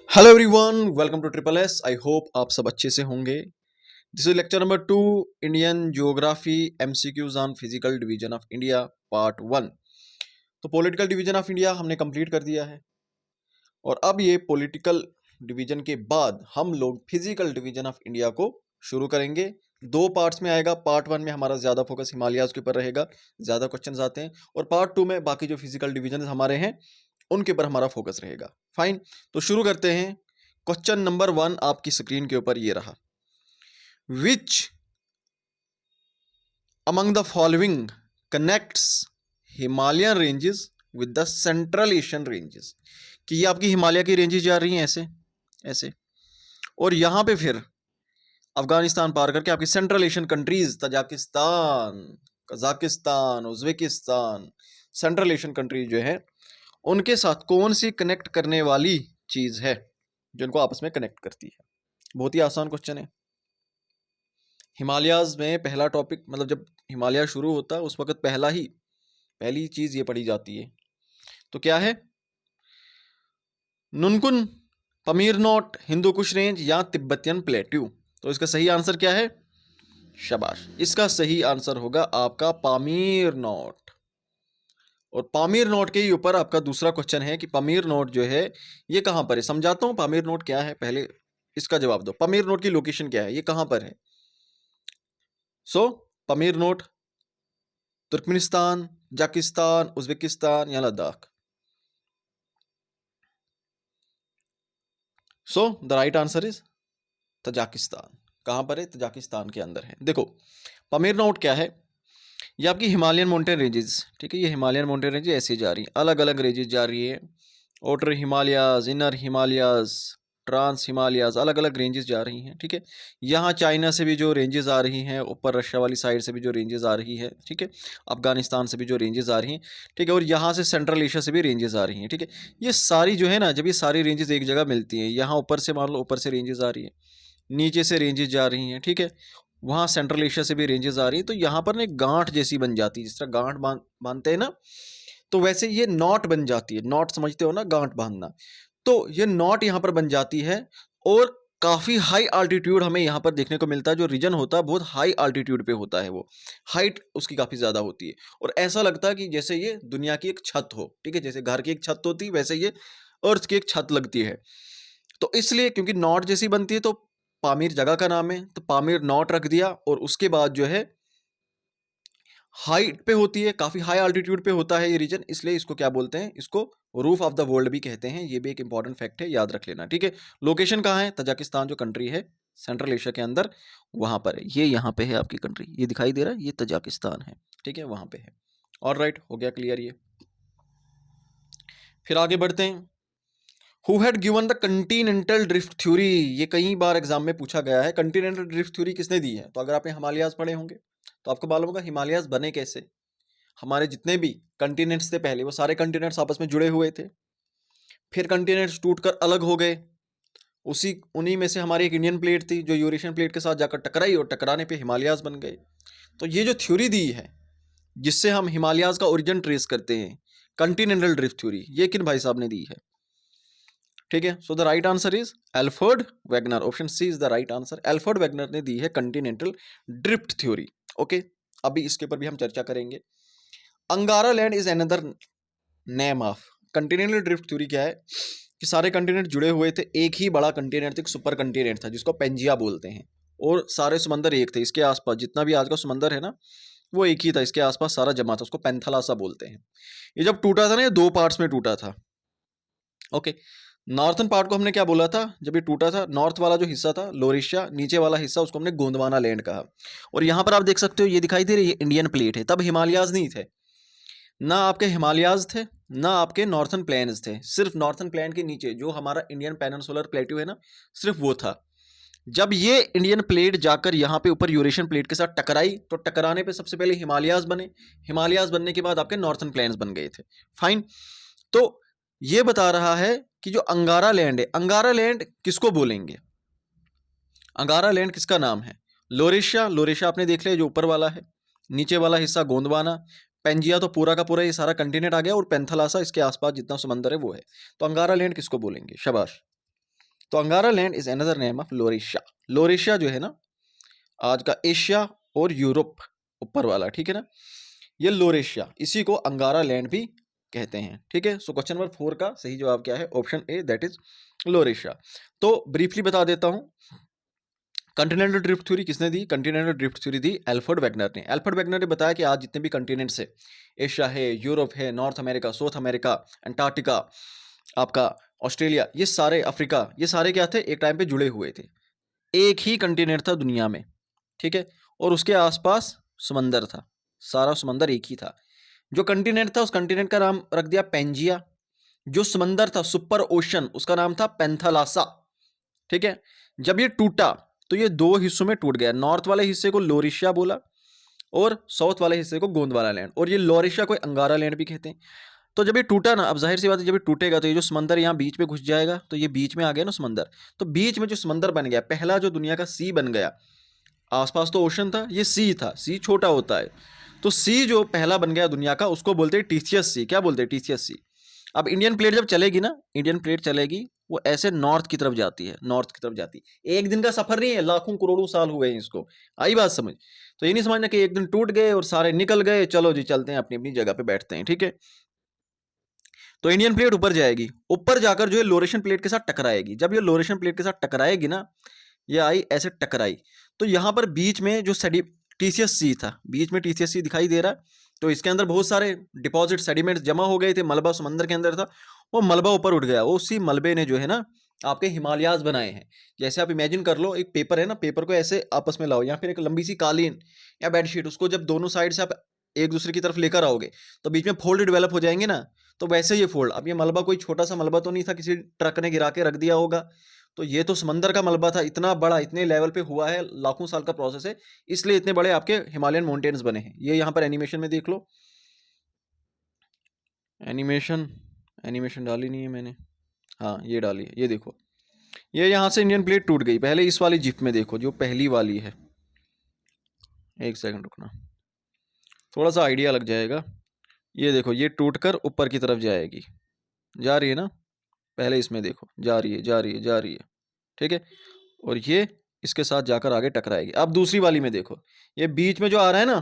Hello everyone, welcome to triple S. I hope आप सब अच्छे से होंगे। This is lecture number 2, Indian geography MCQs on physical division of India part 1। तो political division of India हमने complete कर दिया है और अब ये पॉलिटिकल डिवीजन के बाद हम लोग फिजिकल डिवीजन ऑफ इंडिया को शुरू करेंगे। दो पार्ट्स में आएगा। पार्ट 1 में हमारा ज़्यादा फोकस हिमालयाज के ऊपर रहेगा, ज़्यादा क्वेश्चंस आते हैं, और पार्ट 2 में बाकी जो फिजिकल डिवीजन हमारे हैं उनके ऊपर हमारा फोकस रहेगा। फाइन, तो शुरू करते हैं। क्वेश्चन नंबर 1 आपकी स्क्रीन के ऊपर ये रहा। Which among the following connects Himalayan ranges with the central Asian ranges. कि ये आपकी हिमालय की रेंजेस जा रही हैं ऐसे ऐसे, और यहां पे फिर अफगानिस्तान पार करके आपकी central Asian countries Tajikistan, Kazakhstan, Uzbekistan, central Asian countries जो है उनके साथ कौन सी कनेक्ट करने वाली चीज है जो इनको आपस में कनेक्ट करती है। बहुत ही आसान क्वेश्चन है। हिमालयाज में पहला टॉपिक, मतलब जब हिमालय शुरू होता है उस वक्त पहली चीज ये पढ़ी जाती है। तो क्या है? नुनकुन, पमीर नोट, हिंदू कुश रेंज या तिब्बतियन प्लेट्यू। तो इसका सही आंसर क्या है? शाबाश, इसका सही आंसर होगा आपका पामीर नोट। और पामीर नोट के ही ऊपर आपका दूसरा क्वेश्चन है कि पामीर नोट जो है ये कहां पर है। समझाता हूं पामीर नोट क्या है, पहले इसका जवाब दो। पामीर नोट की लोकेशन क्या है, ये कहां पर है? पामीर नोट तुर्कमेनिस्तान, जाकिस्तान, उज्बेकिस्तान या Ladakh. The right answer is Tajikistan. कहां पर है? तजाकिस्तान के अंदर है। देखो पामीर नोट क्या है, ये आपकी हिमालयन माउंटेन रेंजेस, ठीक है। ये हिमालयन माउंटेन रेंजेस ऐसे जा रही हैं, अलग अलग रेंजेस जा रही है। Outer Himalayas, inner Himalayas, trans Himalayas, अलग अलग रेंजेस जा रही हैं, ठीक है। यहाँ चाइना से भी जो रेंजेस आ रही हैं, ऊपर रशिया वाली साइड से भी जो रेंजेस आ रही है, ठीक है। अफगानिस्तान से भी जो रेंजेस आ रही हैं, ठीक है। और यहाँ से सेंट्रल एशिया से भी रेंजेस आ रही हैं, ठीक है। ये सारी जो है ना, जब ये सारी रेंजेस एक जगह मिलती हैं, यहाँ ऊपर से मान लो ऊपर से रेंजेस आ रही है, नीचे से रेंजेस जा रही हैं, ठीक है। वहाँ सेंट्रल एशिया से भी रेंजेस आ रही हैं, तो यहाँ पर ना एक गांठ जैसी बन जाती है। जिस तरह गांठ बांधते हैं ना, तो वैसे ये नॉट बन जाती है। नॉट समझते हो ना, गांठ बांधना। तो ये नॉट यहाँ पर बन जाती है और काफ़ी हाई आल्टीट्यूड हमें यहाँ पर देखने को मिलता है। जो रीजन होता है बहुत हाई आल्टीट्यूड पे होता है, वो हाइट उसकी काफ़ी ज़्यादा होती है। और ऐसा लगता है कि जैसे ये दुनिया की एक छत हो, ठीक है। जैसे घर की एक छत होती है वैसे ये अर्थ की एक छत लगती है। तो इसलिए क्योंकि नॉट जैसी बनती है तो पामीर जगह का नाम है, तो पामीर नॉट रख दिया। और उसके बाद जो है हाइट पे होती है, काफी हाई अल्टीट्यूड पे होता है ये रीजन, इसलिए इसको क्या बोलते हैं? इसको रूफ ऑफ द वर्ल्ड भी कहते हैं। ये भी एक इंपॉर्टेंट फैक्ट है, याद रख लेना, ठीक है। लोकेशन कहाँ है? तजाकिस्तान जो कंट्री है सेंट्रल एशिया के अंदर, वहां पर है। ये यहाँ पे है आपकी कंट्री, ये दिखाई दे रहा है, ये तजाकिस्तान है, ठीक है, वहां पे है। और राइट, हो गया क्लियर ये। फिर आगे बढ़ते हैं। Who had given the Continental drift theory. ये कई बार एग्जाम में पूछा गया है। कंटिनेंटल ड्रिफ्ट थ्योरी किसने दी है? तो अगर आपने हिमालयाज पढ़े होंगे तो आपको मालूम होगा हिमालयाज बने कैसे। हमारे जितने भी कंटिनेंट्स थे पहले, वो सारे कंटिनेंट्स आपस में जुड़े हुए थे। फिर कंटिनेंट्स टूटकर अलग हो गए। उन्हीं में से हमारी एक इंडियन प्लेट थी जो यूरेशियन प्लेट के साथ जाकर टकराई, और टकराने पे हिमालयाज बन गए। तो ये जो थ्योरी दी है जिससे हम हिमालयाज का ओरिजिन ट्रेस करते हैं, कंटिनेंटल ड्रिफ्ट थ्योरी, ये किन भाई साहब ने दी है? ठीक है। So the right answer is Alfred Wegener. Option C is the right answer. Alfred Wegener ने दी है कंटिनेंटल ड्रिफ्ट थ्योरी। ओके, अभी इसके ऊपर भी हम चर्चा करेंगे। अंगारा land is another name of Continental drift theory. क्या है कि सारे कंटिनेंट जुड़े हुए थे, एक ही बड़ा कंटिनेंट था, एक सुपर कंटिनेंट था जिसको पेंजिया बोलते हैं। और सारे समंदर एक थे, इसके आसपास जितना भी आज का समंदर है ना, वो एक ही था, इसके आसपास सारा जमा था, उसको पेंथलासा बोलते हैं। ये जब टूटा था ना, ये दो पार्ट्स में टूटा था। ओके, नॉर्थन पार्ट को हमने क्या बोला था जब ये टूटा था? नॉर्थ वाला जो हिस्सा था लोरेशिया, नीचे वाला हिस्सा उसको हमने गोंदवाना लैंड कहा। और यहाँ पर आप देख सकते हो, ये दिखाई दे रही है, इंडियन प्लेट है। तब हिमालयाज नहीं थे, ना आपके हिमालयाज थे, ना आपके नॉर्थन प्लेन्स थे। सिर्फ नॉर्थन प्लेन के नीचे जो हमारा इंडियन पेनिनसुलर प्लेट्यू है ना, सिर्फ वो था। जब ये इंडियन प्लेट जाकर यहाँ पे ऊपर यूरेशियन प्लेट के साथ टकराई, तो टकराने पे सबसे पहले हिमालयाज बने। हिमालयाज बनने के बाद आपके नॉर्थन प्लेन्स बन गए थे। फाइन, तो ये बता रहा है कि जो अंगारा लैंड है, अंगारा लैंड किसको बोलेंगे? अंगारा लैंड किसका नाम है? लोरेशिया। लोरेशिया आपने देख लिया जो ऊपर वाला है, नीचे वाला हिस्सा गोंदवाना। पेंजिया तो पूरा का पूरा ये सारा कंटिनेंट आ गया, और पेंथलासा इसके आसपास जितना समंदर है वो है। तो अंगारा लैंड किसको बोलेंगे? शाबाश। तो अंगारा land is another name of Laurasia. Laurasia जो है ना, आज का एशिया और यूरोप ऊपर वाला, ठीक है ना, ये लोरेशिया, इसी को अंगारा लैंड भी कहते हैं, ठीक है। सो क्वेश्चन नंबर 4 का सही जवाब क्या है? Option A, that is Laurasia. तो ब्रीफली बता देता हूं, कॉन्टिनेंटल ड्रिफ्ट थ्योरी किसने दी? कॉन्टिनेंटल ड्रिफ्ट थ्योरी दी एल्फ्रेड वेगनर ने। एल्फ्रेड वेगनर ने बताया कि आज जितने भी कॉन्टिनेंट्स है, एशिया है, यूरोप है, north America, south America, Antarctica, आपका ऑस्ट्रेलिया, ये सारे, अफ्रीका, ये सारे क्या थे? एक टाइम पे जुड़े हुए थे। एक ही कंटिनेंट था दुनिया में, ठीक है, और उसके आसपास समंदर था, सारा समंदर एक ही था। जो कंटिनेंट था उस कंटिनेंट का नाम रख दिया पेंजिया। जो समंदर था, सुपर ओशन, उसका नाम था पेंथालासा, ठीक है। जब ये टूटा तो ये दो हिस्सों में टूट गया। नॉर्थ वाले हिस्से को लोरेशिया बोला और साउथ वाले हिस्से को गोंदवाला लैंड, और ये लोरेशिया को अंगारा लैंड भी कहते हैं। तो जब ये टूटा ना, अब जाहिर सी बात है, जब ये टूटेगा तो ये जो समंदर यहाँ बीच में घुस जाएगा, तो ये बीच में आ गया ना समंदर, तो बीच में जो समंदर बन गया, पहला जो दुनिया का सी बन गया, आसपास तो ओशन था, ये सी था, सी छोटा होता है, तो सी जो पहला बन गया दुनिया का, उसको बोलते हैं टीथियस सी। क्या बोलते हैं? टीथियस सी। अब इंडियन प्लेट जब चलेगी ना, इंडियन प्लेट चलेगी, वो ऐसे नॉर्थ की तरफ जाती है, नॉर्थ की तरफ जाती है। एक दिन का सफर नहीं है, लाखों करोड़ों साल हुए हैं इसको। आई बात समझ? तो ये नहीं समझना कि एक दिन टूट गए और सारे निकल गए, चलो जी चलते हैं, अपनी अपनी जगह पे बैठते हैं, ठीक है। तो इंडियन प्लेट ऊपर जाएगी, ऊपर जाकर जो है लोरेशन प्लेट के साथ टकराएगी। जब ये लोरेशन प्लेट के साथ टकराएगी ना, ये आई ऐसे टकराई, तो यहां पर बीच में जो टीसीएस सी था, बीच में टीसीएस सी दिखाई दे रहा है, तो इसके अंदर बहुत सारे डिपॉजिट सेडिमेंट्स जमा हो गए थे, मलबा समंदर के अंदर था, वो मलबा ऊपर उठ गया, वो उसी मलबे ने जो है ना आपके हिमालयाज बनाए हैं। जैसे आप इमेजिन कर लो, एक पेपर है ना, पेपर को ऐसे आपस में लाओ, या फिर एक लंबी सी कालीन या बेडशीट, उसको जब दोनों साइड से आप एक दूसरे की तरफ लेकर आओगे तो बीच में फोल्ड डेवलप हो जाएंगे ना, तो वैसे ये फोल्ड, अब ये मलबा कोई छोटा सा मलबा तो नहीं था, किसी ट्रक ने गिरा के रख दिया होगा, तो ये तो समंदर का मलबा था, इतना बड़ा, इतने लेवल पे हुआ है, लाखों साल का प्रोसेस है, इसलिए इतने बड़े आपके हिमालयन माउंटेन्स बने हैं। ये यहाँ पर एनिमेशन में देख लो, एनिमेशन, एनिमेशन डाली नहीं है मैंने, हाँ ये डाली है, ये देखो, ये यहाँ से इंडियन प्लेट टूट गई। पहले इस वाली जिप में देखो, जो पहली वाली है, एक सेकंड रुकना, थोड़ा सा आइडिया लग जाएगा। ये देखो, ये टूटकर ऊपर की तरफ जाएगी, जा रही है ना, पहले इसमें देखो, जा रही है, जा रही है, जा रही है, ठीक है, और ये इसके साथ जाकर आगे टकराएगी। अब दूसरी वाली में देखो, ये बीच में जो आ रहा है ना,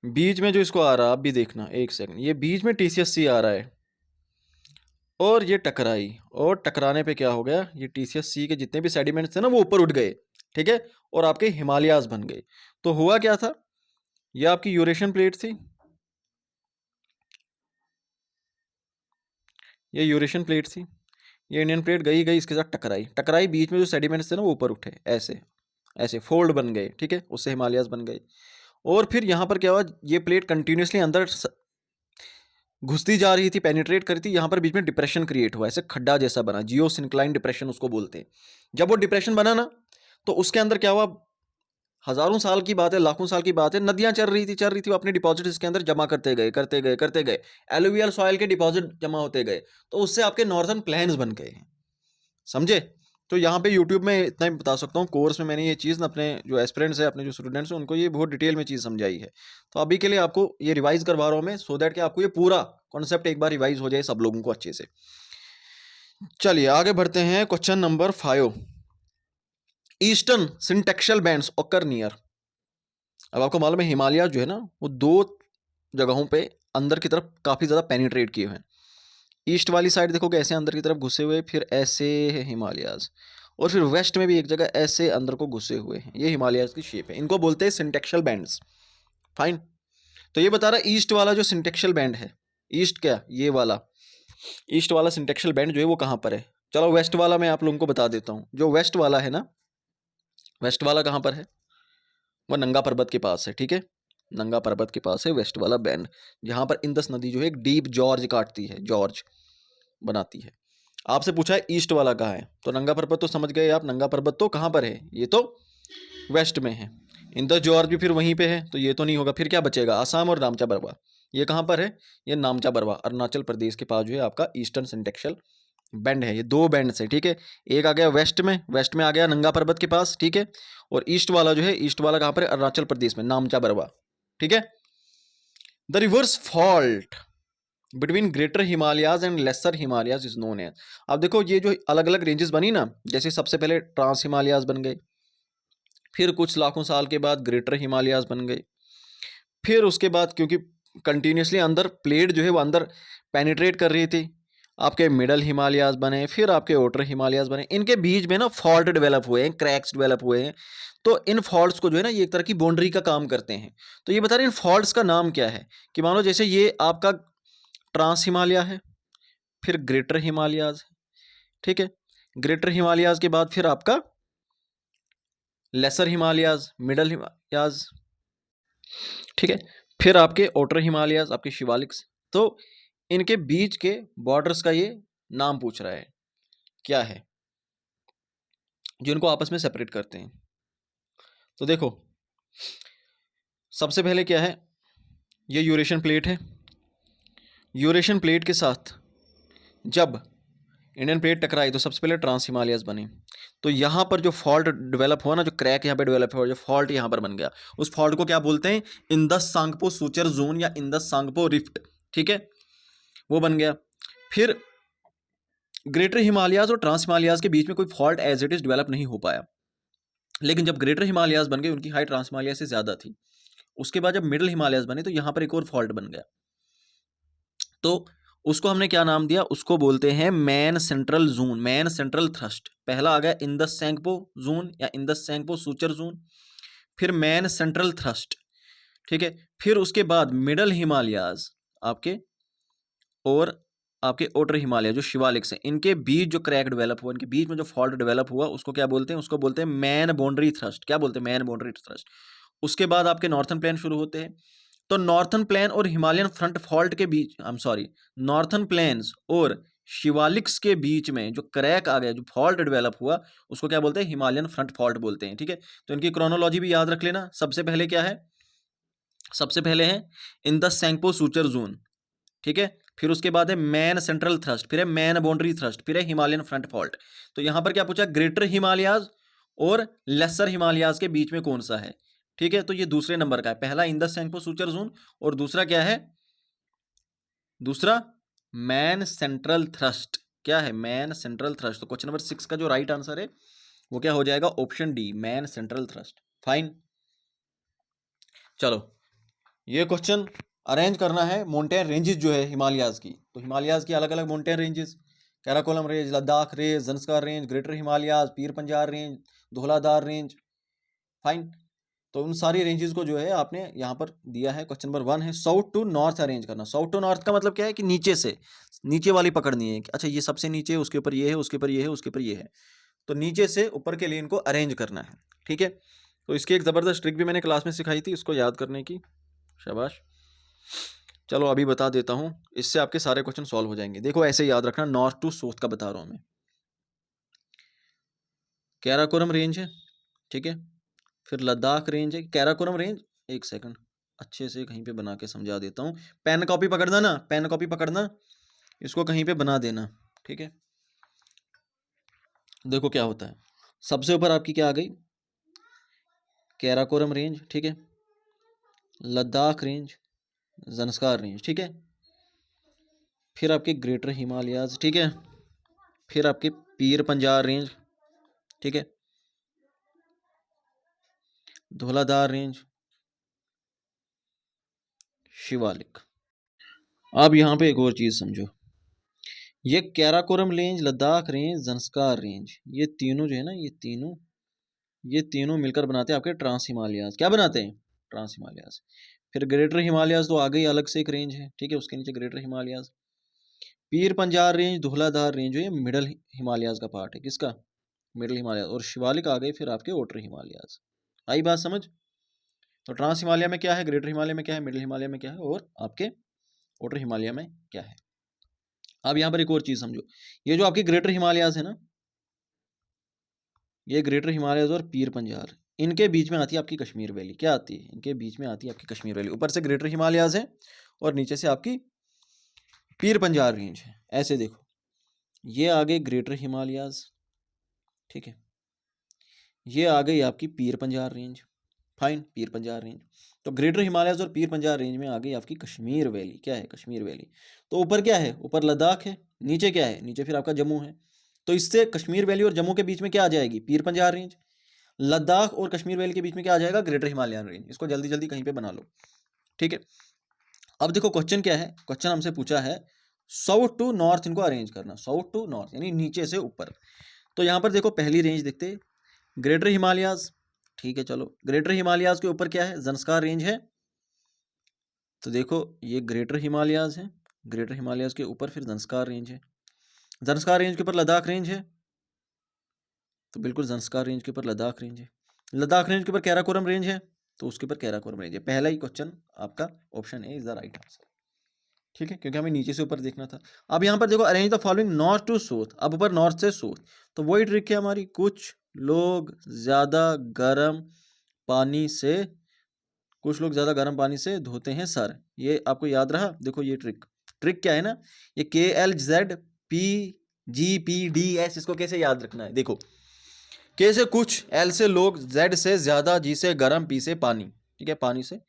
बीच में जो इसको आ रहा है, आप भी देखना एक सेकंड, ये बीच में टीसीएस सी आ रहा है, और ये टकराई, और टकराने पे क्या हो गया, ये टीसीएस सी के जितने भी सेडिमेंट्स थे ना, वो ऊपर उठ गए, ठीक है, और आपके हिमालयाज बन गए। तो हुआ क्या था, ये आपकी यूरेशियन प्लेट थी, ये यूरेशियन प्लेट थी, ये इंडियन प्लेट गई गई इसके साथ टकराई, टकराई, बीच में जो सेडिमेंट्स थे ना वो ऊपर उठे, ऐसे ऐसे फोल्ड बन गए, ठीक है, उससे हिमालयाज बन गए। और फिर यहाँ पर क्या हुआ, ये प्लेट कंटिन्यूसली अंदर घुसती जा रही थी, पेनिट्रेट करी थी, यहाँ पर बीच में डिप्रेशन क्रिएट हुआ, ऐसे खड्डा जैसा बना, जियो सिंक्लाइन डिप्रेशन उसको बोलते हैं। जब वो डिप्रेशन बना ना, तो उसके अंदर क्या हुआ, हजारों साल की बात है, लाखों साल की बात है, नदियां चल रही थी, वो अपने डिपॉजिट इसके अंदर जमा करते गए, करते गए, करते गए, एलुवियल सॉइल के डिपॉजिट जमा होते गए, तो उससे आपके नॉर्दर्न प्लेन्स बन गए हैं, समझे। तो यहाँ पे यूट्यूब में इतना ही बता सकता हूँ, कोर्स में मैंने ये चीज़ ना अपने जो एस्पिरेंट्स है, अपने जो स्टूडेंट्स हैं, उनको ये बहुत डिटेल में चीज़ समझाई है। तो अभी के लिए आपको ये रिवाइज करवा रहा हूँ मैं, सो दैट कि आपको ये पूरा कॉन्सेप्ट एक बार रिवाइज हो जाए सब लोगों को अच्छे से। चलिए आगे बढ़ते हैं, question number 5, eastern syntaxial bends occur near. अब आपको मालूम है हिमालय जो है ना, वो दो जगहों पे अंदर की तरफ काफ़ी ज़्यादा पेनिट्रेट किए हुए हैं। ईस्ट वाली साइड देखोगे ऐसे अंदर की तरफ घुसे हुए, फिर ऐसे है हिमालयाज, और फिर वेस्ट में भी एक जगह ऐसे अंदर को घुसे हुए हैं, ये हिमालयाज की शेप है, इनको बोलते हैं सिंटेक्शल बैंड्स। फाइन। तो ये बता रहा है ईस्ट वाला जो सिंटेक्शल बैंड है, ईस्ट क्या, ये वाला ईस्ट वाला सिंटेक्शल बैंड जो है वो कहाँ पर है। चलो वेस्ट वाला मैं आप लोगों को बता देता हूँ। जो वेस्ट वाला है ना, वेस्ट वाला कहाँ पर है, वो नंगा पर्वत के पास है, ठीक है, नंगा पर्वत के पास है वेस्ट वाला बैंड, जहाँ पर इंदस नदी जो है एक डीप जॉर्ज काटती है, जॉर्ज बनाती है। आपसे पूछा है ईस्ट वाला कहाँ है, तो नंगा पर्वत तो समझ गए आप, नंगा पर्वत तो कहाँ पर है, ये तो वेस्ट में है, इंदस जॉर्ज भी फिर वहीं पे है, तो ये तो नहीं होगा, फिर क्या बचेगा, असम और नामचा बरवा। ये कहाँ पर है, ये नामचा बरवा अरुणाचल प्रदेश के पास जो है आपका ईस्टर्न सिंटेक्शल बैंड है। ये दो बैंड है, ठीक है, एक आ गया वेस्ट में आ गया नंगा पर्वत के पास, ठीक है, और ईस्ट वाला जो है, ईस्ट वाला कहाँ पर है, अरुणाचल प्रदेश में नामचा बरवा, ठीक है। The reverse fault between greater Himalayas and lesser Himalayas is known as. अब देखो ये जो अलग अलग रेंजेस बनी ना, जैसे सबसे पहले ट्रांस हिमालयाज बन गए, फिर कुछ लाखों साल के बाद ग्रेटर हिमालयाज बन गए, फिर उसके बाद क्योंकि कंटिन्यूसली अंदर प्लेट जो है वो अंदर पेनिट्रेट कर रही थी, आपके मिडल हिमालयाज बने, फिर आपके आउटर हिमालयाज बने। इनके बीच में ना फॉल्ट डेवलप हुए हैं, क्रैक्स डेवलप हुए हैं। तो इन फॉल्ट्स को जो है ना ये एक तरह की बाउंड्री का काम करते हैं। तो ये बता रहे हैं इन फॉल्ट्स का नाम क्या है, कि मान लो जैसे ये आपका ट्रांस हिमालय है, फिर ग्रेटर हिमालयाज है, ठीक है, ग्रेटर हिमालयाज के बाद फिर आपका लेसर हिमालयाज, मिडल हिमालयाज, ठीक है, फिर आपके आउटर हिमालयाज, आपके शिवालिक्स। तो इनके बीच के बॉर्डर्स का ये नाम पूछ रहा है, क्या है जो इनको आपस में सेपरेट करते हैं। तो देखो सबसे पहले क्या है, ये यूरेशियन प्लेट है। यूरेशियन प्लेट के साथ जब इंडियन प्लेट टकराई तो सबसे पहले ट्रांस हिमालयाज बने। तो यहाँ पर जो फॉल्ट डेवलप हुआ ना, जो क्रैक यहाँ पे डेवलप हुआ, जो फॉल्ट यहाँ पर बन गया, उस फॉल्ट को क्या बोलते हैं, इंदस सांगपो सूचर जोन या इंदस सांगपो रिफ्ट, ठीक है, वो बन गया। फिर ग्रेटर हिमालयाज और ट्रांस हिमालयाज के बीच में कोई fault as it is develop नहीं हो पाया, लेकिन जब ग्रेटर हिमालयाज बन गए उनकी हाइट ट्रांस हिमालय से ज़्यादा थी। उसके बाद जब मिडिल हिमालयाज बने तो यहाँ पर एक और फॉल्ट बन गया। तो उसको हमने क्या नाम दिया, उसको बोलते हैं man central zone, man central thrust. पहला आ गया इंदस सैंगपो जोन या इंदस सैंगपो सूचर जोन, फिर मैन सेंट्रल थ्रस्ट, ठीक है, फिर उसके बाद मिडल हिमालयाज आपके और आपके आउटर हिमालय जो शिवालिक्स हैं, इनके बीच जो क्रैक डेवलप हुआ, इनके बीच में जो फॉल्ट डेवलप हुआ, उसको क्या बोलते हैं, उसको बोलते हैं मैन बाउंड्री थ्रस्ट। क्या बोलते हैं, मैन बाउंड्री थ्रस्ट। उसके बाद आपके नॉर्थन प्लेन शुरू होते हैं। तो नॉर्थन प्लेन और हिमालयन फ्रंट फॉल्ट के बीच, I am sorry, northern plains और शिवालिक्स के बीच में जो क्रैक आ गया, जो फॉल्ट डेवलप हुआ, उसको क्या बोलते हैं, हिमालयन फ्रंट फॉल्ट बोलते हैं, ठीक है। तो इनकी क्रोनोलॉजी भी याद रख लेना। सबसे पहले क्या है, सबसे पहले है in the Tsangpo suture zone, ठीक है, फिर उसके बाद है मैन सेंट्रल थ्रस्ट, फिर है मैन बाउंड्री थ्रस्ट, फिर है हिमालयन फ्रंट फॉल्ट। तो यहां पर क्या पूछा, ग्रेटर हिमालयाज और लेसर हिमालयाज के बीच में कौन सा है, ठीक है। तो ये दूसरे नंबर का है, पहला इंदस सैंगपो सूचर जोन और दूसरा क्या है, दूसरा मैन सेंट्रल थ्रस्ट। क्या है, मैन सेंट्रल थ्रस्ट। तो क्वेश्चन नंबर 6 का जो राइट आंसर है वो क्या हो जाएगा, option D, man central thrust. Fine, चलो ये क्वेश्चन अरेंज करना है माउंटेन रेंजेस जो है हिमालयाज की। तो हिमालयाज की अलग अलग mountain ranges, Karakoram range, Ladakh range, Zanskar range, greater Himalayas, Pir Panjal range, Dhauladhar range. Fine, तो उन सारी रेंजेस को जो है आपने यहाँ पर दिया है। क्वेश्चन नंबर 1 है साउथ टू नॉर्थ अरेंज करना। साउथ टू नॉर्थ का मतलब क्या है कि नीचे से, नीचे वाली पकड़नी है कि अच्छा ये सबसे नीचे है, उसके ऊपर ये है, उसके ऊपर ये है, उसके ऊपर ये है। तो नीचे से ऊपर के लिए इनको अरेंज करना है, ठीक है। तो इसकी एक ज़बरदस्त ट्रिक भी मैंने क्लास में सिखाई थी, इसको याद करने की, शाबाश। चलो अभी बता देता हूँ, इससे आपके सारे क्वेश्चन सॉल्व हो जाएंगे। देखो ऐसे याद रखना, नॉर्थ टू साउथ का बता रहा हूँ मैं। कैराकोरम रेंज है, ठीक है, फिर लद्दाख रेंज है, कैराकोरम रेंज, एक सेकंड अच्छे से कहीं पे बना के समझा देता हूँ। पेन कॉपी पकड़ना ना, पेन कॉपी पकड़ना, इसको कहीं पे बना देना, ठीक है। देखो क्या होता है, सबसे ऊपर आपकी क्या आ गई, कैराकोरम रेंज, ठीक है, लद्दाख रेंज, जंस्कार रेंज, ठीक है, फिर आपके ग्रेटर हिमालयाज, ठीक है, फिर आपके पीर पंजाल रेंज, ठीक है, धौलाधार रेंज, शिवालिक। अब यहाँ पे एक और चीज़ समझो, ये Karakoram range, Ladakh range, Zanskar range, ये तीनों जो है ना, ये तीनों मिलकर बनाते हैं आपके ट्रांस हिमालयाज। क्या बनाते हैं, ट्रांस हिमालयाज। फिर ग्रेटर हिमालयाज तो आ गई, अलग से एक रेंज है, ठीक है, उसके नीचे greater Himalayas. Pir Panjal range, Dhauladhar range जो ये मिडल हिमालयाज का पार्ट है, किसका, मिडल हिमालयाज। और शिवालिक आ गए फिर आपके आउटर हिमालयाज। आई बात समझ। तो ट्रांस हिमालय में क्या है, ग्रेटर हिमालय में क्या है, मिडिल हिमालय में क्या है, और आपके आउटर हिमालय में क्या है। अब यहाँ पर एक और चीज़ समझो, ये जो आपके ग्रेटर हिमालयाज है ना, ये ग्रेटर हिमालयाज और पीर पंजाल, इनके बीच में आती है आपकी कश्मीर वैली। क्या आती है, इनके बीच में आती है आपकी कश्मीर वैली। ऊपर से ग्रेटर हिमालयाज है और नीचे से आपकी पीर पंजाल रेंज है। ऐसे देखो, ये आ गए ग्रेटर हिमालयाज, ठीक है, ये आ गई आपकी पीर पंजाल रेंज। फाइन, पीर पंजाल रेंज। तो ग्रेटर हिमालयस और पीर पंजाल रेंज में आ गई आपकी कश्मीर वैली। क्या है? कश्मीर वैली। तो ऊपर क्या है? ऊपर लद्दाख है। नीचे क्या है? नीचे फिर आपका जम्मू है। तो इससे कश्मीर वैली और जम्मू के बीच में क्या आ जाएगी? पीर पंजाल रेंज। लद्दाख और कश्मीर वैली के बीच में क्या आ जाएगा? Greater Himalayan range. इसको जल्दी जल्दी कहीं पे बना लो, ठीक है। अब देखो क्वेश्चन क्या है। क्वेश्चन हमसे पूछा है साउथ टू नॉर्थ इनको अरेंज करना। साउथ टू नॉर्थ यानी नीचे से ऊपर। तो यहाँ पर देखो पहली रेंज देखते, ग्रेटर हिमालयाज, ठीक है। चलो ग्रेटर हिमालयाज के ऊपर क्या है? ज़ंस्कार रेंज है। तो देखो ये ग्रेटर हिमालयाज है। ग्रेटर हिमालयाज के ऊपर फिर ज़ंस्कार रेंज है। ज़ंस्कार रेंज के ऊपर लद्दाख रेंज है। तो बिल्कुल ज़ंस्कार रेंज के ऊपर लद्दाख रेंज है। लद्दाख रेंज के ऊपर कैराकोरम रेंज है। तो उसके ऊपर कैराकोरम रेंज है। पहला ही क्वेश्चन आपका option A is the right answer, ठीक है, क्योंकि हमें नीचे से ऊपर देखना था। अब यहाँ पर देखो arrange the following north to south. अब ऊपर नॉर्थ से साउथ, तो वही ट्रिक है हमारी। कुछ लोग ज़्यादा गर्म पानी से धोते हैं सर। ये आपको याद रहा। देखो ये ट्रिक क्या है ना, ये KLZPGPDS इसको कैसे याद रखना है। देखो K से कुछ, L से लोग, Z से ज़्यादा, G से गर्म, P से पानी, ठीक है, पानी से,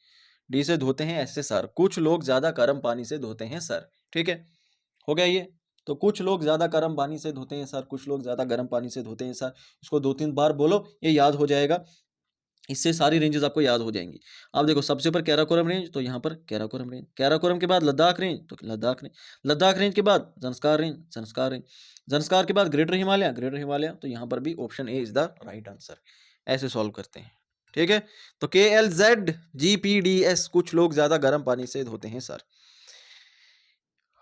D से धोते हैं, S से सर। कुछ लोग ज़्यादा गर्म पानी से धोते हैं सर, ठीक है, हो गया ये। तो कुछ लोग ज़्यादा गर्म पानी से धोते हैं सर, कुछ लोग ज़्यादा गर्म पानी से धोते हैं सर। इसको 2-3 बार बोलो, ये याद हो जाएगा। इससे सारी रेंजेस आपको याद हो जाएंगी। अब देखो सबसे ऊपर कैराकोरम रेंज, तो यहाँ पर कैराकोरम रेंज। कैराकोरम के बाद लद्दाख रेंज, तो लद्दाख रेंज। लद्दाख रेंज के बाद ज़ंस्कार रेंज, ज़ंस्कार रेंज। ज़ंस्कार के बाद ग्रेटर हिमालय, ग्रेटर हिमालय। तो यहाँ पर भी option A is the right answer. ऐसे सॉल्व करते हैं, ठीक है। तो KLZGPDS कुछ लोग ज़्यादा गर्म पानी से धोते हैं सर।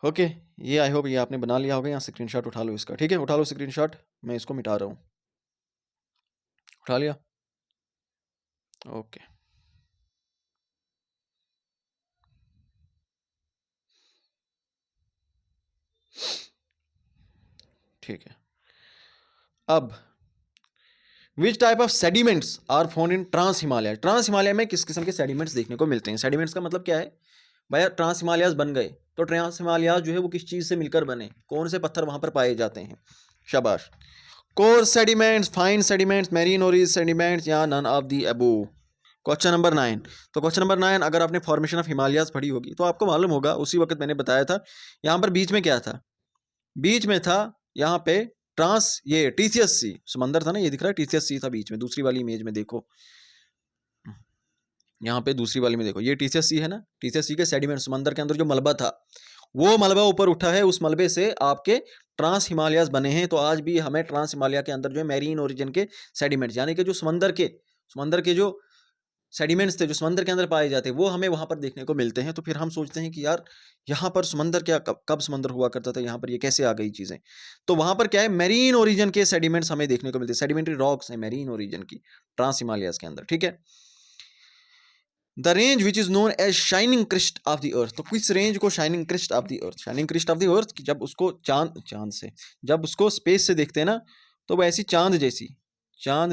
ओके, ये आई होप ये आपने बना लिया होगा। यहाँ स्क्रीनशॉट उठा लो इसका, ठीक है, उठा लो स्क्रीनशॉट। मैं इसको मिटा रहा हूँ। उठा लिया? ओके, ठीक है। अब which type of sediments are found in trans Himalaya. Trans Himalaya में किस किस्म के सेडिमेंट्स देखने को मिलते हैं? सेडिमेंट्स का मतलब क्या है भैया? ट्रांस हिमालयाज बन गए, तो ट्रांस हिमालयाज जो है वो किस चीज़ से मिलकर बने? कौन से पत्थर वहाँ पर पाए जाते हैं? शाबाश। Coarse sediments, fine sediments, marine origin sediments, या none of the above. Question number 9। तो क्वेश्चन नंबर 9 अगर आपने फॉर्मेशन ऑफ हिमालयाज पढ़ी होगी तो आपको मालूम होगा, उसी वक्त मैंने बताया था। यहाँ पर बीच में क्या था? बीच में था यहाँ पे ये टीसीएस सी समंदर था ना, ये दिख रहा है टीसीएस सी था बीच में। दूसरी वाली इमेज में देखो, यहाँ पे दूसरी वाली में देखो, ये टीसीएस सी है ना। टीसीएस सी के सेडिमेंट, समंदर के अंदर जो मलबा था, वो मलबा ऊपर उठा है। उस मलबे से आपके ट्रांस हिमालयाज बने हैं। तो आज भी हमें ट्रांस हिमालय के अंदर जो है मैरीन ओरिजिन के सेडिमेंट्स, यानी कि जो समंदर के जो सेडिमेंट्स थे जो समंदर के अंदर पाए जाते हैं, वो हमें वहां पर देखने को मिलते हैं। तो फिर हम सोचते हैं कि यार यहाँ पर समंदर क्या, कब समंदर हुआ करता था, यहाँ पर ये कैसे आ गई चीजें? तो वहां पर क्या है, मैरीन ओरिजिन के सेडिमेंट्स हमें देखने को मिलते हैं। सेडिमेंट्री रॉक्स हैं मैरीन ओरिजिन की ट्रांस हिमालयाज के अंदर, ठीक है। The range which is known as shining crest of the earth. तो किस रेंज को shining crest of the earth? Shining crest of the earth जब उसको चांद से, जब उसको स्पेस से देखते हैं ना, तो वो ऐसी चांद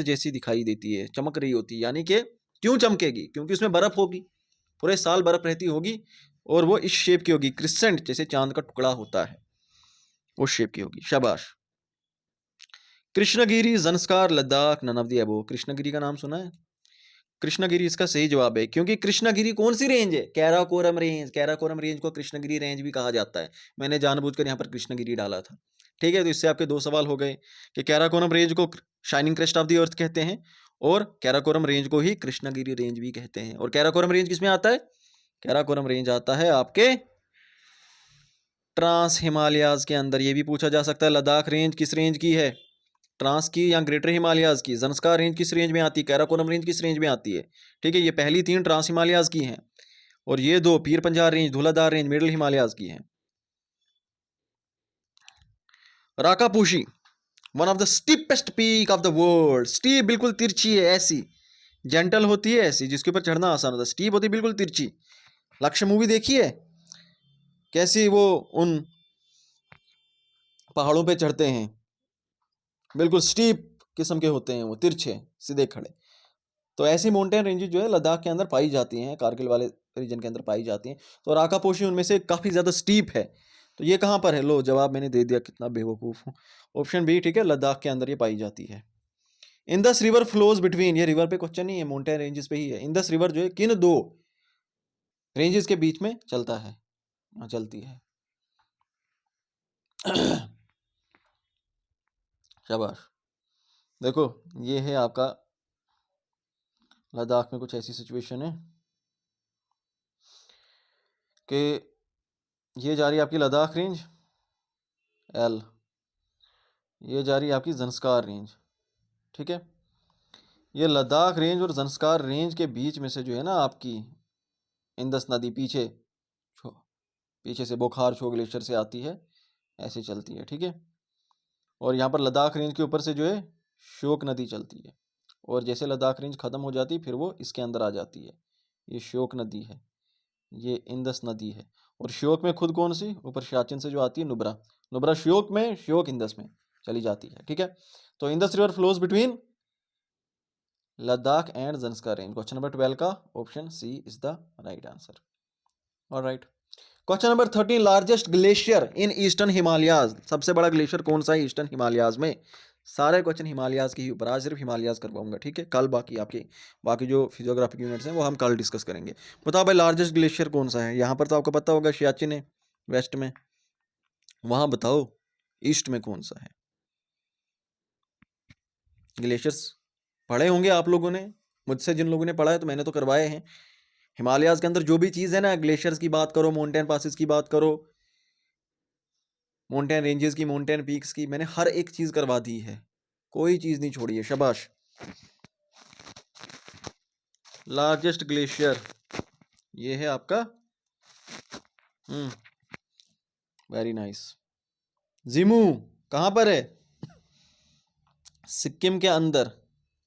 जैसी दिखाई देती है, चमक रही होती है। यानी कि क्यों चमकेगी? क्योंकि उसमें बर्फ होगी, पूरे साल बर्फ रहती होगी, और वो इस शेप की होगी, क्रिसेंट, जैसे चांद का टुकड़ा होता है उस शेप की होगी। शाबाश। Krishnagiri, Zanskar, Ladakh, none of the above. Krishnagiri का नाम सुना है? कृष्णगिरी इसका सही जवाब है, क्योंकि कृष्णगिरी कौन सी रेंज है? कैराकोरम रेंज। कैराकोरम रेंज को कृष्णगिरी रेंज भी कहा जाता है। मैंने जानबूझकर यहाँ पर कृष्णगिरी डाला था, ठीक है। तो इससे आपके 2 सवाल हो गए कि कैराकोरम रेंज को शाइनिंग क्रेस्ट ऑफ द अर्थ कहते हैं, और कैराकोरम रेंज को ही कृष्णगिरी रेंज भी कहते हैं। और कैराकोरम रेंज किसमें आता है? कैराकोरम रेंज आता है आपके ट्रांस हिमालयाज के अंदर। ये भी पूछा जा सकता है लद्दाख रेंज किस रेंज की है, ट्रांस की या ग्रेटर हिमालयाज की? ज़ंस्कार रेंज किस रेंज में आती है? कैराकोरम रेंज किस रेंज में आती है? ठीक है, ये पहली 3 ट्रांस हिमालयाज की हैं, और ये 2 पीर Panjal range, Dhauladhar range, middle Himalayas की हैं। Rakaposhi, one of the steepest peak of the world. Steep बिल्कुल तिरछी है, ऐसी जेंटल होती है, ऐसी जिसके ऊपर चढ़ना आसान होता है। स्टीप होती है बिल्कुल तिरछी। लक्ष्य मूवी देखी है कैसी वो उन पहाड़ों पे चढ़ते हैं, बिल्कुल स्टीप किस्म के होते हैं, वो तिरछे सीधे खड़े। तो ऐसी माउंटेन रेंजेस जो है लद्दाख के अंदर पाई जाती हैं, कारगिल वाले रीजन के अंदर पाई जाती हैं। तो राकापोशी उनमें से काफ़ी ज़्यादा स्टीप है। तो ये कहाँ पर है? लो जवाब मैंने दे दिया, कितना बेवकूफ़ हूँ। ऑप्शन बी, ठीक है, लद्दाख के अंदर ये पाई जाती है। इंदस रिवर फ्लोज बिटवीन, ये रिवर पे क्वेश्चन नहीं है, माउंटेन रेंजेस पे ही है। इंदस रिवर जो है किन 2 रेंजेस के बीच में चलता है, चलती है। शाबाश। देखो ये है आपका लद्दाख में कुछ ऐसी सिचुएशन है कि ये जा रही है आपकी लद्दाख रेंज एल, ये जा रही है आपकी ज़ंस्कार रेंज, ठीक है। ये लद्दाख रेंज और ज़ंस्कार रेंज के बीच में से जो है ना आपकी इंदस नदी पीछे से बोखारछो ग्लेशियर से आती है, ऐसे चलती है, ठीक है। और यहाँ पर लद्दाख रेंज के ऊपर से जो है श्योक नदी चलती है, और जैसे लद्दाख रेंज ख़त्म हो जाती है फिर वो इसके अंदर आ जाती है। ये श्योक नदी है, ये इंदस नदी है, और श्योक में खुद कौन सी, ऊपर सियाचिन से जो आती है नुब्रा, नुब्रा श्योक में, श्योक इंदस में चली जाती है, ठीक है। तो Indus river flows between Ladakh and Zanskar range. Question number 12 का option C is the right answer. Alright, question number 13, largest glacier in eastern Himalayas. सबसे बड़ा ग्लेशियर कौन सा है ईस्टर्न हिमालयाज में? सारे क्वेश्चन हिमालयाज के ही ऊपर, आज सिर्फ हिमालयाज करवाऊंगा, ठीक है। कल बाकी जो फिजियोग्राफिक यूनिट्स हैं वो हम कल डिस्कस करेंगे। बताओ भाई लार्जेस्ट ग्लेशियर कौन सा है? यहाँ पर तो आपको पता होगा सियाचिन है वेस्ट में, वहां बताओ ईस्ट में कौन सा है? ग्लेशियर्स पढ़े होंगे आप लोगों ने, मुझसे जिन लोगों ने पढ़ा है तो मैंने तो करवाए हैं। हिमालयाज के अंदर जो भी चीज़ है ना, ग्लेशियर्स की बात करो, माउंटेन पासिस की बात करो, माउंटेन रेंजेस की, माउंटेन पीक्स की, मैंने हर एक चीज़ करवा दी है, कोई चीज़ नहीं छोड़ी है। शाबाश। लार्जेस्ट ग्लेशियर ये है आपका, वेरी नाइस। जिमू कहाँ पर है? सिक्किम के अंदर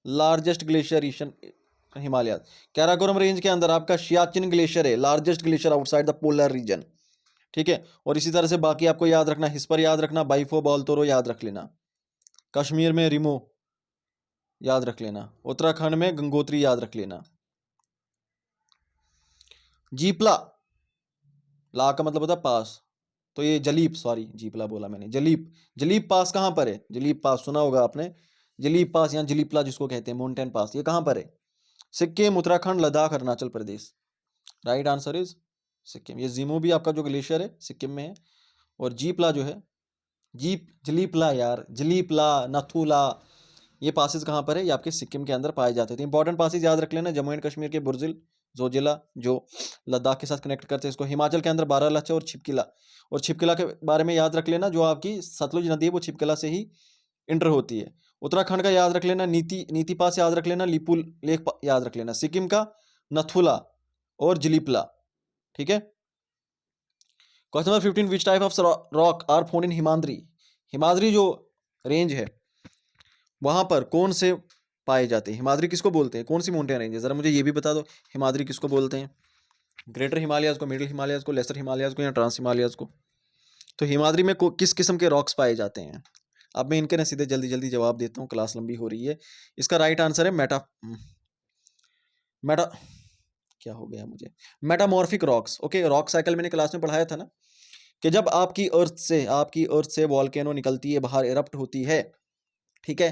largest glacier eastern Himalaya. Karakoram range के अंदर आपका सियाचिन ग्लेशियर है, largest glacier outside the polar region, ठीक है। और इसी तरह से बाकी आपको याद रखना, हिस्पर याद रखना, बाइफो बाल्तोरो याद रख लेना, कश्मीर में रिमो याद रख लेना, उत्तराखंड में गंगोत्री याद रख लेना, जीपला, ला का मतलब होता है पास, तो ये जलीप, सॉरी जीपला बोला मैंने, जलीप पास कहाँ पर है? जलीप पास सुना होगा आपने, जलीप पास या जलीपला जिसको कहते हैं, माउंटेन पास, ये कहाँ पर है? Sikkim, Uttarakhand, Ladakh, Arunachal Pradesh. Right answer is Sikkim. ये जिमू भी आपका जो ग्लेशियर है सिक्किम में है, और जीपला जो है, जलीपला, नथुला, ये पासेस कहाँ पर है? ये आपके सिक्किम के अंदर पाए जाते थे। इंपॉर्टेंट पासेस याद रख लेना, जम्मू एंड कश्मीर के बुर्जिल, जोजिला जो लद्दाख के साथ कनेक्ट करते हैं इसको, हिमाचल के अंदर बारालाचा और छिपकिला, और छिपकिला के बारे में याद रख लेना, जो आपकी सतलुज नदी है वो छिपकिला से ही इंटर होती है। उत्तराखंड का याद रख लेना, नीति पास याद रख लेना, लिपुल लेक याद रख लेना, सिक्किम का नथुला और जलीपला, ठीक है। Question number 15, which type of rock are found in Himadri? Himadri जो रेंज है वहां पर कौन से पाए जाते हैं? हिमाद्री किसको बोलते हैं? कौन सी माउंटेन रेंज है? जरा मुझे ये भी बता दो, हिमाद्री किसको बोलते हैं? ग्रेटर हिमालयाज को, मिडिल हिमालयाज को, लेसर हिमालयाज को, या ट्रांस हिमालयाज को? तो हिमाद्री में किस किस्म के रॉक्स पाए जाते हैं? अब मैं इनके ना सीधे जल्दी जल्दी जवाब देता हूँ, क्लास लंबी हो रही है। इसका राइट आंसर है मेटा क्या हो गया मुझे, metamorphic rocks. Okay, rock cycle मैंने क्लास में पढ़ाया था ना, कि जब आपकी अर्थ से वॉल्केनो निकलती है, बाहर इरप्ट होती है, ठीक है।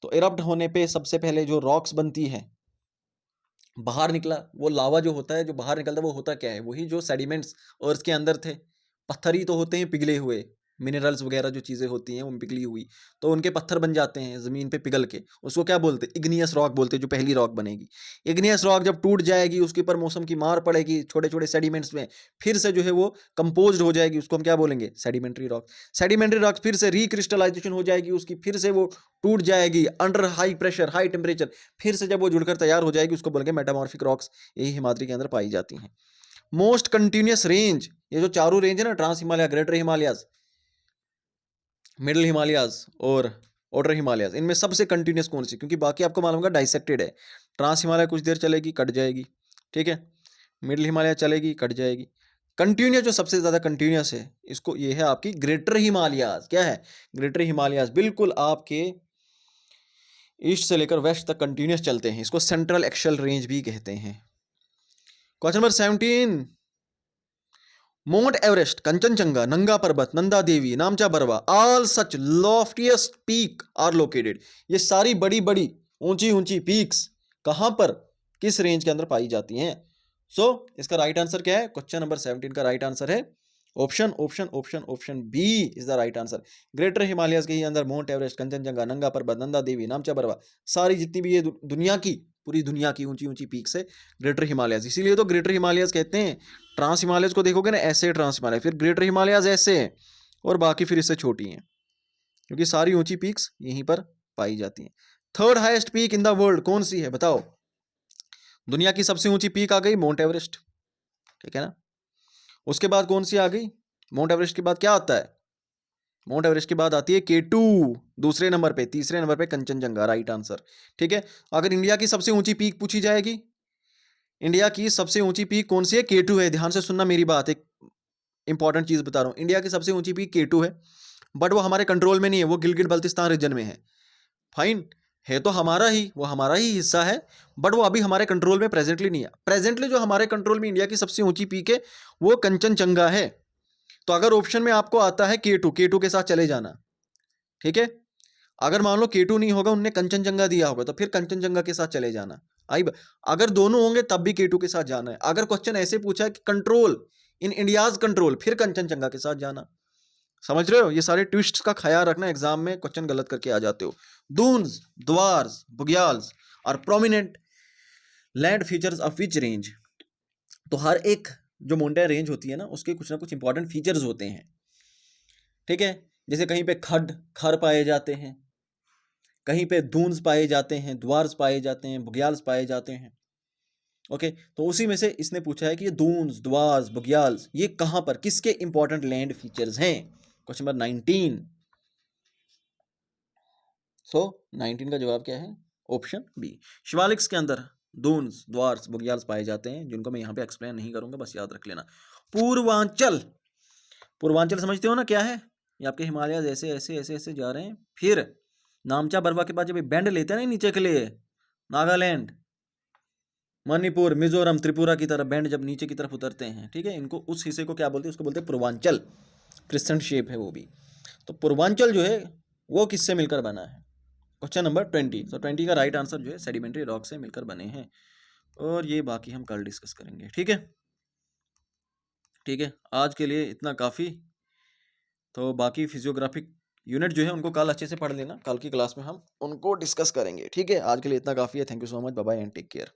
तो इरप्ट होने पे सबसे पहले जो रॉक्स बनती है, बाहर निकला वो लावा जो होता है, जो बाहर निकलता है वो होता क्या है? वही जो सेडिमेंट्स अर्थ के अंदर थे, पत्थर ही तो होते हैं पिघले हुए, मिनरल्स वगैरह जो चीज़ें होती हैं वो पिघली हुई, तो उनके पत्थर बन जाते हैं ज़मीन पे पिघल के, उसको क्या बोलते हैं? इग्नियस रॉक बोलते हैं। जो पहली रॉक बनेगी, इग्नियस रॉक जब टूट जाएगी, उसके ऊपर मौसम की मार पड़ेगी, छोटे छोटे सेडिमेंट्स में फिर से जो है वो कंपोज्ड हो जाएगी, उसको हम क्या बोलेंगे? Sedimentary rock. सेडिमेंट्री रॉक फिर से रिक्रिस्टलाइजेशन हो जाएगी उसकी, फिर से वो टूट जाएगी under high pressure, high temperature, फिर से जब वो जुड़कर तैयार हो जाएगी उसको बोलेंगे मेटामॉर्फिक रॉक्स। यही हिमाद्री के अंदर पाई जाती हैं। मोस्ट कंटिन्यूस रेंज, ये जो चारों रेंज है ना, trans Himalaya, greater Himalayas, middle Himalayas और आउटर हिमालयाज, इनमें सबसे कंटिन्यूस कौन सी? क्योंकि बाकी आपको मालूम होगा डाइसेक्टेड है। ट्रांस हिमालय कुछ देर चलेगी, कट जाएगी, ठीक है। मिडिल हिमालय चलेगी, कट जाएगी। कंटिन्यूस जो सबसे ज़्यादा कंटिन्यूस है, इसको ये है आपकी ग्रेटर हिमालयाज। क्या है? ग्रेटर हिमालयाज, बिल्कुल आपके ईस्ट से लेकर वेस्ट तक कंटिन्यूस चलते हैं, इसको सेंट्रल एक्सल रेंज भी कहते हैं। Question number 17, Mount Everest, Kangchenjunga, Nanga Parbat, Nanda Devi, Namcha Barwa, all such loftiest peak are located. ये सारी बड़ी बड़ी ऊंची ऊंची पीक्स कहां पर, किस रेंज के अंदर पाई जाती हैं? सो इसका राइट आंसर क्या है? क्वेश्चन नंबर 17 का राइट आंसर है option B is the right answer. Greater Himalayas के ही अंदर माउंट एवरेस्ट, कंचनजंगा, नंगा पर्वत, नंदा देवी, नामचा बरवा, सारी जितनी भी ये दुनिया की, पूरी दुनिया की ऊंची ऊंची पीक्स है ग्रेटर हिमालयस। इसीलिए तो ग्रेटर हिमालयस कहते हैं। ट्रांस हिमालयस को देखोगे ना ऐसे ट्रांस हिमालय, फिर ग्रेटर हिमालयस ऐसे है, और बाकी फिर इससे छोटी हैं, क्योंकि सारी ऊंची पीक्स यहीं पर पाई जाती हैं। Third highest peak in the world कौन सी है बताओ? दुनिया की सबसे ऊंची पीक आ गई माउंट एवरेस्ट, ठीक है ना। उसके बाद कौन सी आ गई? माउंट एवरेस्ट के बाद क्या आता है? माउंट एवरेस्ट के बाद आती है K2 दूसरे नंबर पे, तीसरे नंबर पे कंचनजंगा, राइट आंसर। ठीक है, अगर इंडिया की सबसे ऊंची पीक पूछी जाएगी, इंडिया की सबसे ऊंची पीक कौन सी है? K2 है। ध्यान से सुनना मेरी बात, एक इंपॉर्टेंट चीज बता रहा हूं। इंडिया की सबसे ऊंची पीक K2 है, बट वो हमारे कंट्रोल में नहीं है, वो गिलगित बल्तिस्तान रीजन में है। फाइन, है तो हमारा ही, वो हमारा ही हिस्सा है, बट वो अभी हमारे कंट्रोल में प्रेजेंटली नहीं है। प्रेजेंटली जो हमारे कंट्रोल में इंडिया की सबसे ऊंची पीक है वो कंचनजंगा है। तो अगर ऑप्शन में आपको आता है K2 के साथ चले जाना, ठीक है। अगर मान लो K2 नहीं होगा, उनने कंचनजंगा दिया होगा, तो फिर कंचनजंगा के साथ चले जाना। अगर दोनों होंगे तब भी K2 के साथ जाना है। अगर क्वेश्चन ऐसे पूछा है कि कंट्रोल इन इंडियाज कंट्रोल, फिर कंचनजंगा के साथ जाना। समझ रहे हो? ये सारे ट्विस्ट का ख्याल रखना, एग्जाम में क्वेश्चन गलत करके आ जाते हो। दून्स, द्वार्स, बुग्याल्स और prominent land features of which range. तो हर एक जो माउंटेन रेंज होती है ना, उसके कुछ ना कुछ इंपॉर्टेंट फीचर्स होते हैं, ठीक है। जैसे कहीं पे खर पाए जाते हैं, कहीं पे दून्स पाए जाते हैं, द्वार्स पाए जाते हैं, बुग्याल्स पाए जाते हैं। ओके, तो उसी में से इसने पूछा है कि ये दून्स, द्वार्स, बुग्याल्स ये कहां पर, किसके इंपॉर्टेंट लैंड फीचर्स हैं? Question number 19। सो 19 का जवाब क्या है? Option B. शिवालिक्स के अंदर दून्स, द्वार्स, बुग्याल्स पाए जाते हैं, जिनको मैं यहाँ पे एक्सप्लेन नहीं करूंगा, बस याद रख लेना। पूर्वांचल, पूर्वांचल समझते हो ना क्या है? ये आपके हिमालय ऐसे ऐसे ऐसे ऐसे जा रहे हैं, फिर नामचा बरवा के बाद जब ये बैंड लेते हैं ना नीचे के लिए, नागालैंड, मणिपुर, मिजोरम, त्रिपुरा की तरफ बैंड जब नीचे की तरफ उतरते हैं, ठीक है, इनको उस हिस्से को क्या बोलते हैं? उसको बोलते हैं पूर्वांचल। क्रिस्टेंट शेप है वो भी। तो पूर्वांचल जो है वो किससे मिलकर बना है? Question number 20। तो 20 का राइट आंसर जो है सेडिमेंट्री रॉक से मिलकर बने हैं, और ये बाकी हम कल डिस्कस करेंगे, ठीक है। ठीक है, आज के लिए इतना काफ़ी। तो बाकी फिजियोग्राफिक यूनिट जो है उनको कल अच्छे से पढ़ लेना, कल की क्लास में हम उनको डिस्कस करेंगे, ठीक है। आज के लिए इतना काफ़ी है। Thank you so much, bye bye and take care.